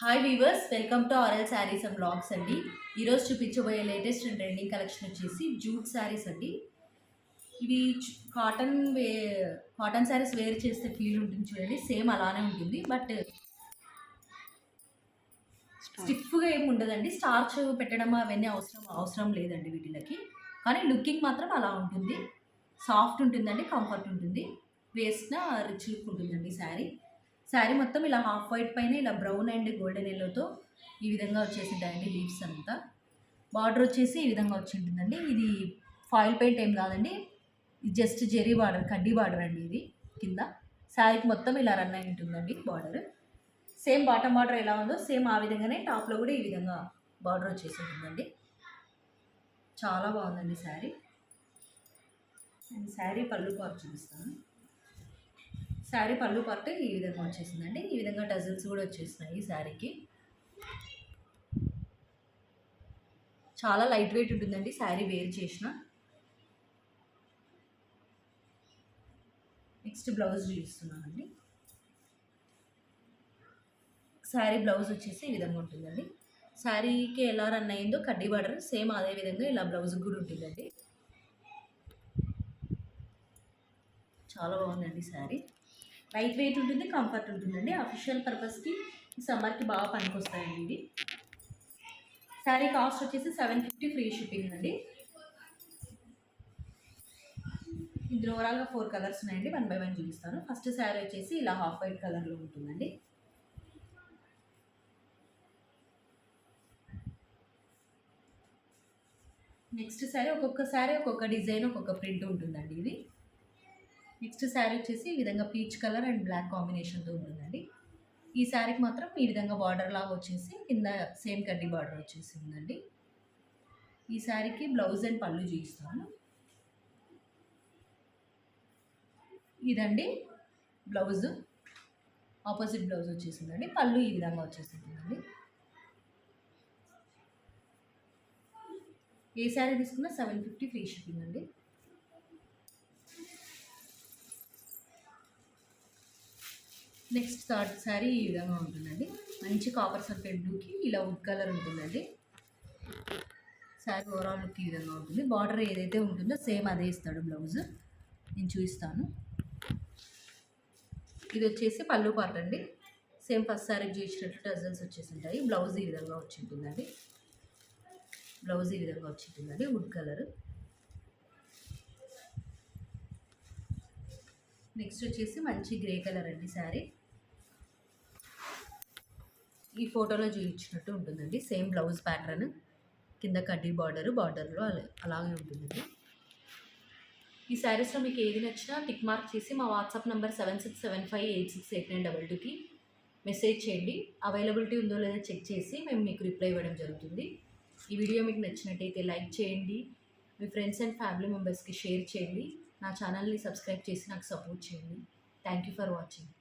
Hi weavers, welcome to RL sarees and blogs అండి. ఈరోజు చూపించబోయే లేటెస్ట్ అండ్ ట్రెండింగ్ కలెక్షన్ వచ్చేసి జూట్ శారీస్ అండి. ఇవి కాటన్ శారీస్ వేర్ చేస్తే ఫీల్ ఉంటుంది చూడండి, సేమ్ అలానే ఉంటుంది. బట్ స్టిఫ్గా ఏమి ఉండదండి. స్టార్చ్ పెట్టడం అవన్నీ అవసరం లేదండి వీటికి. కానీ లుకింగ్ మాత్రం అలా ఉంటుంది. సాఫ్ట్ ఉంటుందండి, కంఫర్ట్ ఉంటుంది. వేసిన రిచ్ లుక్ ఉంటుందండి శారీ మొత్తం ఇలా హాఫ్ వైట్ పైన ఇలా బ్రౌన్ అండ్ గోల్డెన్ ఎల్లోతో ఈ విధంగా వచ్చేసింటాయండి లీవ్స్ అంతా. బార్డర్ వచ్చేసి ఈ విధంగా వచ్చి ఉంటుందండి. ఇది ఫాయిల్ పెయింట్ ఏం కాదండి, జస్ట్ జెరీ బార్డర్, కడ్డీ బార్డర్ అండి. ఇది కింద శారీకి మొత్తం ఇలా రన్ అయి ఉంటుందండి బార్డర్. సేమ్ బాటమ్ బార్డర్ ఎలా ఉందో సేమ్ ఆ విధంగానే టాప్లో కూడా ఈ విధంగా బార్డర్ వచ్చేసి ఉంటుందండి. చాలా బాగుందండి శారీ పళ్ళు పార్ట్ చూపిస్తాను. శారీ పళ్ళు పార్ట్ ఈ విధంగా వచ్చేసిందండి. ఈ విధంగా టజల్స్ కూడా వచ్చేసినాయి ఈ శారీకి. చాలా లైట్ వెయిట్ ఉంటుందండి శారీ వేర్ చేసిన. నెక్స్ట్ బ్లౌజ్ చూపిస్తున్నానండి. శారీ బ్లౌజ్ వచ్చేసి ఈ విధంగా ఉంటుందండి. శారీకి ఎలా రన్ అయిందో కడ్డీ బార్డర్ సేమ్ అదే విధంగా ఇలా బ్లౌజ్ కూడా ఉంటుందండి. చాలా బాగుందండి శారీ. లైట్ వెయిట్ ఉంటుంది, కంఫర్ట్ ఉంటుందండి. అఫీషియల్ పర్పస్కి ఈ సమ్మర్కి బాగా పనికొస్తాయండి ఇవి. శారీ కాస్ట్ వచ్చేసి 750 ఫ్రీ షిప్పింగ్ అండి. ఇందులో ఓవరాల్గా 4 కలర్స్ ఉన్నాయండి. 1 బై 1 చూపిస్తాను. ఫస్ట్ శారీ వచ్చేసి ఇలా హాఫ్ వైట్ కలర్లో ఉంటుందండి. నెక్స్ట్ శారీ ఒక్కొక్క డిజైన్, ఒక్కొక్క ప్రింట్ ఉంటుందండి ఇది. నెక్స్ట్ శారీ వచ్చేసి ఈ విధంగా పీచ్ కలర్ అండ్ బ్లాక్ కాంబినేషన్తో ఉంటుందండి. ఈ శారీకి మాత్రం ఈ విధంగా బార్డర్ లాగా వచ్చేసి కింద సేమ్ కడ్డీ బార్డర్ వచ్చేసి ఉందండి. ఈ శారీకి బ్లౌజ్ అండ్ పళ్ళు చూపిస్తాను. ఇదండి బ్లౌజ్, ఆపోజిట్ బ్లౌజ్ వచ్చేసిందండి. పళ్ళు ఈ విధంగా వచ్చేసిందండి. ఏ శారీ తీసుకున్నా 750 ఫ్రీ షిప్పింగ్ అండి. నెక్స్ట్ థర్డ్ శారీ ఈ విధంగా ఉంటుందండి. మంచి కాపర్ సల్ఫేట్ బ్లూకి ఇలా వుడ్ కలర్ ఉంటుందండి. శారీ ఓవరాల్ లుక్ ఈ విధంగా ఉంటుంది. బార్డర్ ఏదైతే ఉంటుందో సేమ్ అదే ఇస్తాడు బ్లౌజ్. నేను చూపిస్తాను. ఇది వచ్చేసి పళ్ళు పార్ట్ అండి. సేమ్ ఫస్ట్ శారీకి చూసినట్లు టజల్స్ వచ్చేసి ఉంటాయి. బ్లౌజ్ ఈ విధంగా వచ్చి ఉంటుందండి. Would colour. నెక్స్ట్ వచ్చేసి మంచి గ్రే కలర్ అండి శారీ. ఈ ఫోటోలో చూపించినట్టు ఉంటుందండి. సేమ్ బ్లౌజ్ ప్యాటర్న్, కింద కడ్డీ బార్డర్లో అలాగే ఉంటుందండి. ఈ శారీస్లో మీకు ఏది నచ్చినా టిక్ మార్క్ చేసి మా వాట్సాప్ నెంబర్ 7675868922కి మెసేజ్ చేయండి. అవైలబిలిటీ ఉందో లేదో చెక్ చేసి మేము మీకు రిప్లై ఇవ్వడం జరుగుతుంది. ఈ వీడియో మీకు నచ్చినట్టయితే లైక్ చేయండి, మీ ఫ్రెండ్స్ అండ్ ఫ్యామిలీ మెంబర్స్కి షేర్ చేయండి. నా ఛానల్ని సబ్స్క్రైబ్ చేసి నాకు సపోర్ట్ చేయండి. Thank you for watching.